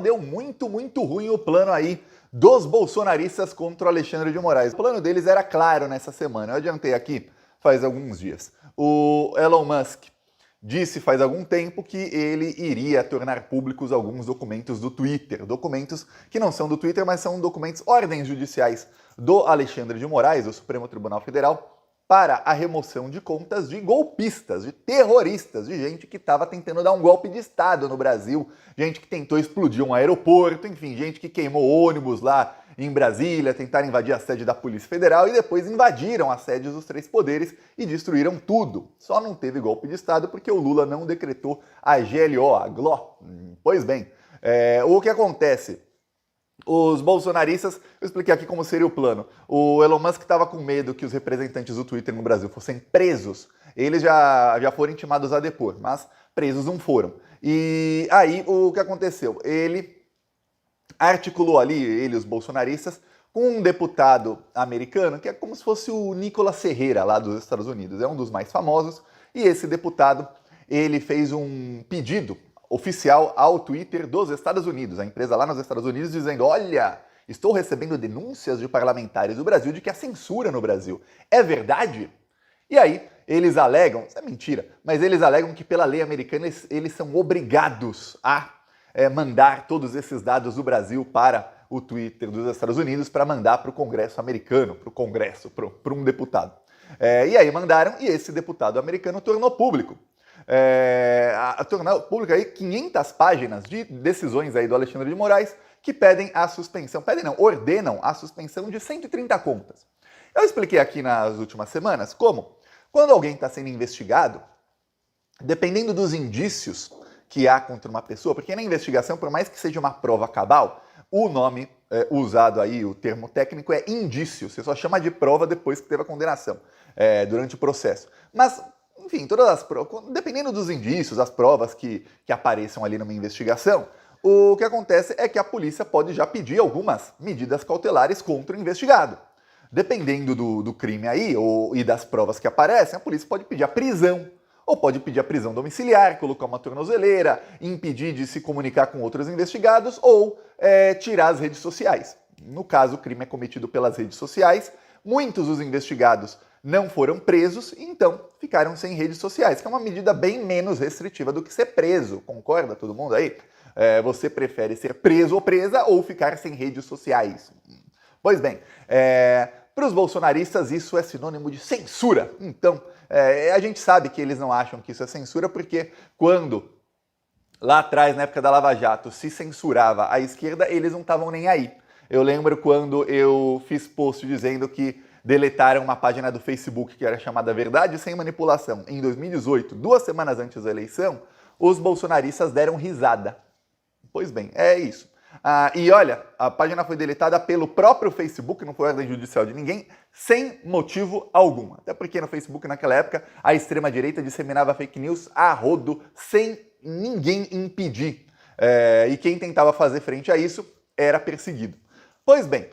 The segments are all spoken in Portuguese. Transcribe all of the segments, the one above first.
Deu muito ruim o plano aí dos bolsonaristas contra o Alexandre de Moraes. O plano deles era claro nessa semana, eu adiantei aqui faz alguns dias. O Elon Musk disse faz algum tempo que ele iria tornar públicos alguns documentos do Twitter. Documentos que não são do Twitter, mas são documentos, ordens judiciais do Alexandre de Moraes, do Supremo Tribunal Federal, para a remoção de contas de golpistas, de terroristas, de gente que estava tentando dar um golpe de Estado no Brasil, gente que tentou explodir um aeroporto, enfim, gente que queimou ônibus lá em Brasília, tentaram invadir a sede da Polícia Federal e depois invadiram as sedes dos três poderes e destruíram tudo. Só não teve golpe de Estado porque o Lula não decretou a GLO, a GLO. Pois bem, o que acontece? Os bolsonaristas, eu expliquei aqui como seria o plano. O Elon Musk estava com medo que os representantes do Twitter no Brasil fossem presos. Eles já foram intimados a depor, mas presos não foram. E aí o que aconteceu? Ele articulou ali, os bolsonaristas, com um deputado americano, que é como se fosse o Nicolas Ferreira, lá dos Estados Unidos. É um dos mais famosos. E esse deputado, ele fez um pedido oficial ao Twitter dos Estados Unidos, a empresa lá nos Estados Unidos, dizendo: olha, estou recebendo denúncias de parlamentares do Brasil de que há censura no Brasil. É verdade? E aí, eles alegam, isso é mentira, mas eles alegam que pela lei americana eles são obrigados a mandar todos esses dados do Brasil para o Twitter dos Estados Unidos para mandar para o Congresso americano, para o Congresso, para um deputado. E aí mandaram, e esse deputado americano tornou público. Tornou público aí 500 páginas de decisões aí do Alexandre de Moraes que pedem a suspensão, ordenam a suspensão de 130 contas. Eu expliquei aqui nas últimas semanas como, quando alguém está sendo investigado, dependendo dos indícios que há contra uma pessoa, porque na investigação, por mais que seja uma prova cabal, o nome usado aí, o termo técnico é indício, você só chama de prova depois que teve a condenação, durante o processo. Mas enfim, todas as provas, dependendo dos indícios, as provas que apareçam ali numa investigação, o que acontece é que a polícia pode já pedir algumas medidas cautelares contra o investigado. Dependendo do crime aí e das provas que aparecem, a polícia pode pedir a prisão, ou pode pedir a prisão domiciliar, colocar uma tornozeleira, impedir de se comunicar com outros investigados, ou tirar as redes sociais. No caso, o crime é cometido pelas redes sociais, muitos dos investigados não foram presos e então ficaram sem redes sociais, que é uma medida bem menos restritiva do que ser preso, concorda todo mundo aí? Você prefere ser preso ou presa ou ficar sem redes sociais? Pois bem, para os bolsonaristas isso é sinônimo de censura. Então, a gente sabe que eles não acham que isso é censura porque quando lá atrás, na época da Lava Jato, se censurava a esquerda, eles não estavam nem aí. Eu lembro quando eu fiz post dizendo que deletaram uma página do Facebook que era chamada Verdade Sem Manipulação. Em 2018, 2 semanas antes da eleição, os bolsonaristas deram risada. Pois bem, é isso. E olha, a página foi deletada pelo próprio Facebook, não foi ordem judicial de ninguém, sem motivo algum. Até porque no Facebook, naquela época, a extrema-direita disseminava fake news a rodo, sem ninguém impedir. E quem tentava fazer frente a isso era perseguido. Pois bem,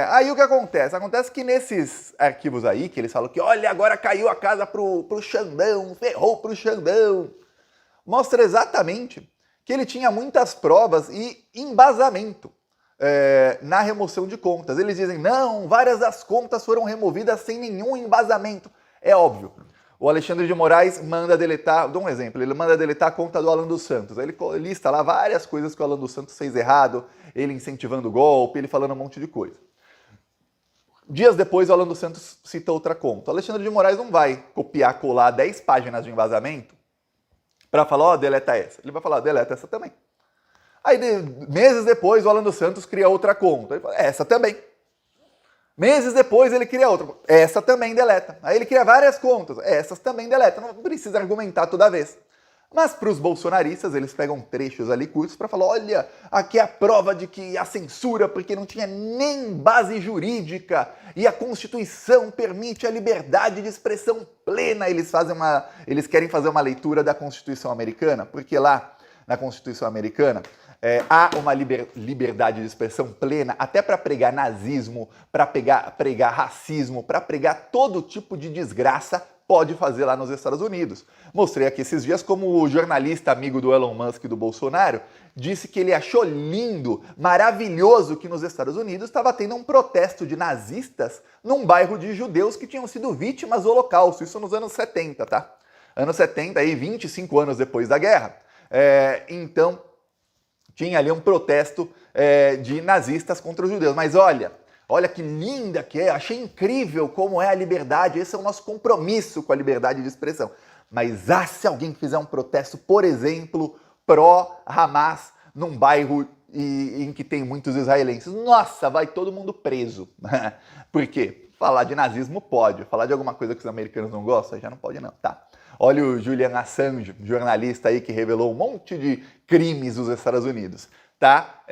aí o que acontece? Acontece que nesses arquivos aí, que eles falam que, olha, agora caiu a casa pro Xandão, ferrou pro Xandão, mostra exatamente que ele tinha muitas provas e embasamento na remoção de contas. Eles dizem, não, várias das contas foram removidas sem nenhum embasamento. É óbvio. O Alexandre de Moraes manda deletar, dou um exemplo, ele manda deletar a conta do Alan dos Santos. Aí ele lista lá várias coisas que o Alan dos Santos fez errado, ele incentivando o golpe, ele falando um monte de coisa. Dias depois, o Alan dos Santos cita outra conta. O Alexandre de Moraes não vai copiar, colar 10 páginas de embasamento para falar, ó, deleta essa. Ele vai falar, deleta essa também. Aí, meses depois, o Alan dos Santos cria outra conta. Ele fala, essa também. Meses depois ele cria outra, essa também deleta. Aí ele cria várias contas, essas também deleta. Não precisa argumentar toda vez. Mas para os bolsonaristas, eles pegam trechos ali curtos para falar, olha, aqui é a prova de que a censura, porque não tinha nem base jurídica, e a Constituição permite a liberdade de expressão plena. Eles querem fazer uma leitura da Constituição americana, porque lá na Constituição americana há uma liberdade de expressão plena até para pregar nazismo, para pregar racismo, para pregar todo tipo de desgraça, pode fazer lá nos Estados Unidos. Mostrei aqui esses dias como o jornalista amigo do Elon Musk e do Bolsonaro disse que ele achou lindo, maravilhoso que nos Estados Unidos estava tendo um protesto de nazistas num bairro de judeus que tinham sido vítimas do Holocausto, isso nos anos 70, tá? Anos 70, aí 25 anos depois da guerra. Então, tinha ali um protesto de nazistas contra os judeus. Mas olha que linda que é, achei incrível como é a liberdade, esse é o nosso compromisso com a liberdade de expressão. Mas se alguém fizer um protesto, por exemplo, pró-Hamas, num bairro em que tem muitos israelenses, nossa, vai todo mundo preso. Por quê? Falar de nazismo pode, falar de alguma coisa que os americanos não gostam, já não pode não, tá? Olha o Julian Assange, jornalista aí que revelou um monte de crimes dos Estados Unidos. Tá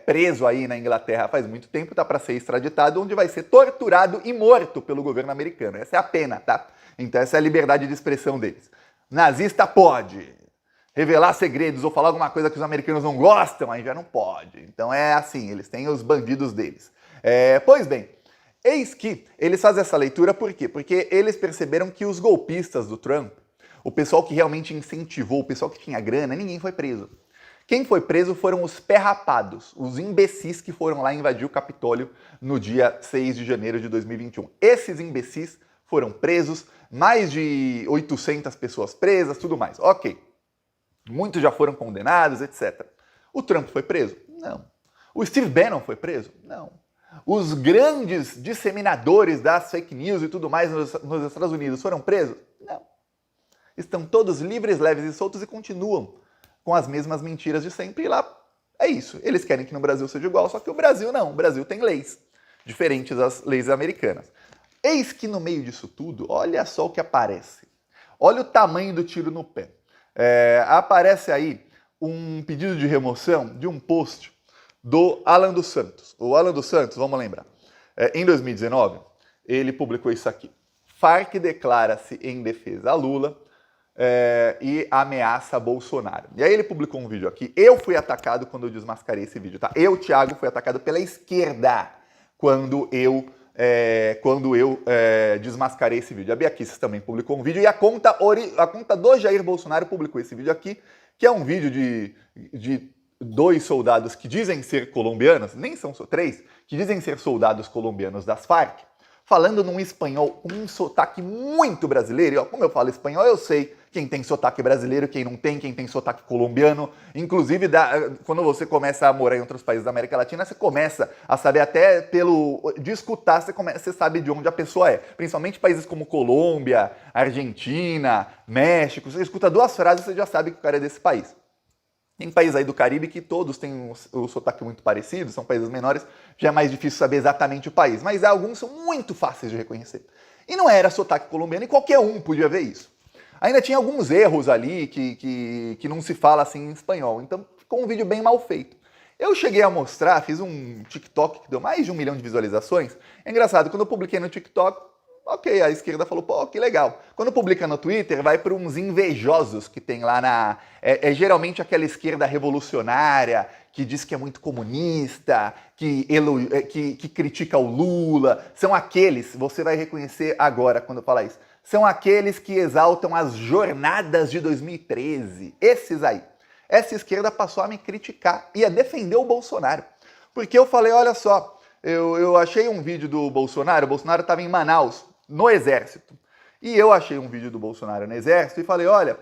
preso aí na Inglaterra faz muito tempo, tá para ser extraditado, onde vai ser torturado e morto pelo governo americano. Essa é a pena, tá? Então essa é a liberdade de expressão deles. Nazista pode. Revelar segredos ou falar alguma coisa que os americanos não gostam, aí já não pode. Então é assim, eles têm os bandidos deles. Pois bem, eis que eles fazem essa leitura por quê? Porque eles perceberam que os golpistas do Trump, o pessoal que realmente incentivou, o pessoal que tinha grana, ninguém foi preso. Quem foi preso foram os perrapados, os imbecis que foram lá invadir o Capitólio no dia 6 de janeiro de 2021. Esses imbecis foram presos, mais de 800 pessoas presas, tudo mais. Ok. Muitos já foram condenados, etc. O Trump foi preso? Não. O Steve Bannon foi preso? Não. Os grandes disseminadores das fake news e tudo mais nos Estados Unidos foram presos? Não. Estão todos livres, leves e soltos e continuam com as mesmas mentiras de sempre, e lá é isso. Eles querem que no Brasil seja igual, só que o Brasil não. O Brasil tem leis diferentes das leis americanas. Eis que no meio disso tudo, olha só o que aparece. Olha o tamanho do tiro no pé. Aparece aí um pedido de remoção de um post do Alan dos Santos. O Alan dos Santos, vamos lembrar, em 2019, ele publicou isso aqui. Farc declara-se em defesa a Lula, e ameaça Bolsonaro. E aí ele publicou um vídeo aqui. Eu fui atacado quando eu desmascarei esse vídeo, tá? Eu, Thiago, fui atacado pela esquerda quando eu desmascarei esse vídeo. A Bia Kicis também publicou um vídeo e a conta do Jair Bolsonaro publicou esse vídeo aqui, que é um vídeo de 2 soldados que dizem ser colombianos, nem são só 3, que dizem ser soldados colombianos das Farc, falando num espanhol com um sotaque muito brasileiro. E, ó, como eu falo espanhol, eu sei quem tem sotaque brasileiro, quem não tem, quem tem sotaque colombiano. Inclusive, quando você começa a morar em outros países da América Latina, você começa a saber até de escutar, você sabe de onde a pessoa é. Principalmente países como Colômbia, Argentina, México. Você escuta 2 frases e você já sabe que o cara é desse país. Tem países aí do Caribe que todos têm o sotaque muito parecido, são países menores, já é mais difícil saber exatamente o país, mas alguns são muito fáceis de reconhecer. E não era sotaque colombiano, e qualquer um podia ver isso. Ainda tinha alguns erros ali que não se fala assim em espanhol, então ficou um vídeo bem mal feito. Eu cheguei a mostrar, fiz um TikTok que deu mais de 1 milhão de visualizações. É engraçado, quando eu publiquei no TikTok, ok, a esquerda falou, pô, que legal. Quando publica no Twitter, vai para uns invejosos que tem lá na... geralmente aquela esquerda revolucionária, que diz que é muito comunista, que critica o Lula. São aqueles, você vai reconhecer agora quando eu falar isso, são aqueles que exaltam as jornadas de 2013. Esses aí. Essa esquerda passou a me criticar e a defender o Bolsonaro. Porque eu falei, olha só, eu achei um vídeo do Bolsonaro, o Bolsonaro estava em Manaus, no Exército. E eu achei um vídeo do Bolsonaro no Exército e falei, olha,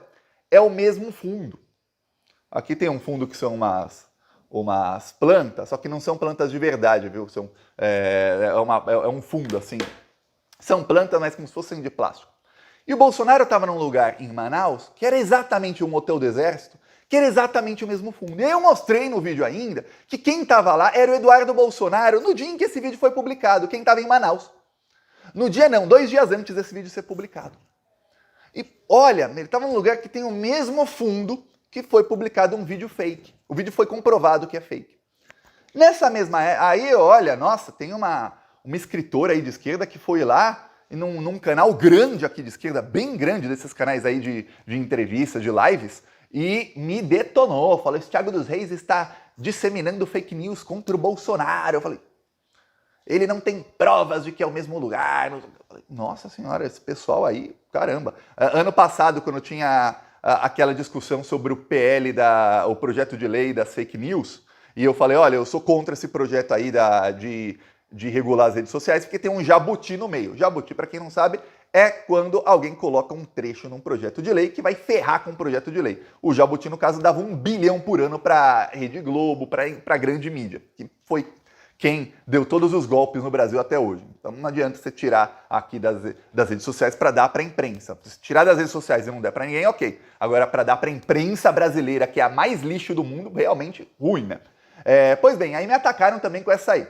é o mesmo fundo. Aqui tem um fundo que são umas plantas, só que não são plantas de verdade, viu? É um fundo, assim. São plantas, mas como se fossem de plástico. E o Bolsonaro estava num lugar em Manaus, que era exatamente um hotel do Exército, que era exatamente o mesmo fundo. E aí eu mostrei no vídeo ainda que quem estava lá era o Eduardo Bolsonaro no dia em que esse vídeo foi publicado, quem estava em Manaus. No dia não, 2 dias antes desse vídeo ser publicado. E olha, ele estava num lugar que tem o mesmo fundo que foi publicado um vídeo fake. O vídeo foi comprovado que é fake. Nessa mesma... Aí, olha, nossa, tem uma escritora aí de esquerda que foi lá num canal grande aqui de esquerda, bem grande, desses canais aí de entrevistas, de lives, e me detonou. Falou, esse Thiago dos Reis está disseminando fake news contra o Bolsonaro. Eu falei, ele não tem provas de que é o mesmo lugar. Nossa senhora, esse pessoal aí, caramba. Ano passado, quando tinha aquela discussão sobre o PL, o projeto de lei das fake news, e eu falei, olha, eu sou contra esse projeto aí de regular as redes sociais, porque tem um jabuti no meio. Jabuti, para quem não sabe, é quando alguém coloca um trecho num projeto de lei que vai ferrar com o projeto de lei. O jabuti, no caso, dava 1 bilhão por ano para Rede Globo, para grande mídia, que foi quem deu todos os golpes no Brasil até hoje. Então não adianta você tirar aqui das redes sociais para dar para a imprensa. Se tirar das redes sociais e não der para ninguém, ok. Agora, para dar para a imprensa brasileira, que é a mais lixo do mundo, realmente ruim, né? Pois bem, aí me atacaram também com essa aí.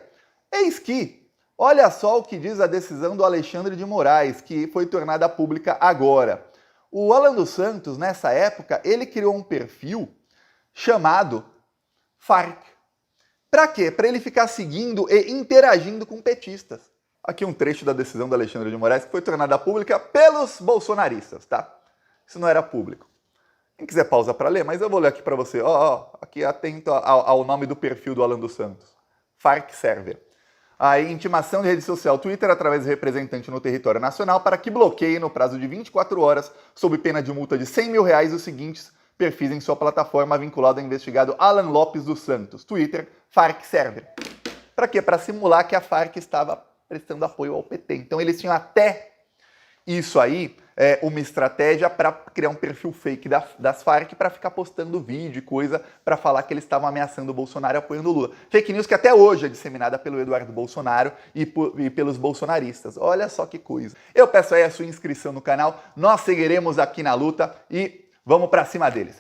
Eis que, olha só o que diz a decisão do Alexandre de Moraes, que foi tornada pública agora. O Alan dos Santos, nessa época, ele criou um perfil chamado Farc. Para quê? Para ele ficar seguindo e interagindo com petistas. Aqui um trecho da decisão do Alexandre de Moraes que foi tornada pública pelos bolsonaristas, tá? Isso não era público. Quem quiser pausa para ler, mas eu vou ler aqui para você. Aqui atento ao nome do perfil do Alan dos Santos. Farc Server. A intimação de rede social Twitter através do representante no território nacional para que bloqueie no prazo de 24 horas, sob pena de multa de R$100 mil, os seguintes perfis em sua plataforma vinculado ao investigado Alan Lopes dos Santos, Twitter, Farc Server. Para quê? Para simular que a Farc estava prestando apoio ao PT. Então eles tinham até isso aí, uma estratégia para criar um perfil fake das Farc para ficar postando vídeo e coisa para falar que eles estavam ameaçando o Bolsonaro e apoiando o Lula. Fake news que até hoje é disseminada pelo Eduardo Bolsonaro e pelos bolsonaristas. Olha só que coisa. Eu peço aí a sua inscrição no canal, nós seguiremos aqui na luta e vamos para cima deles.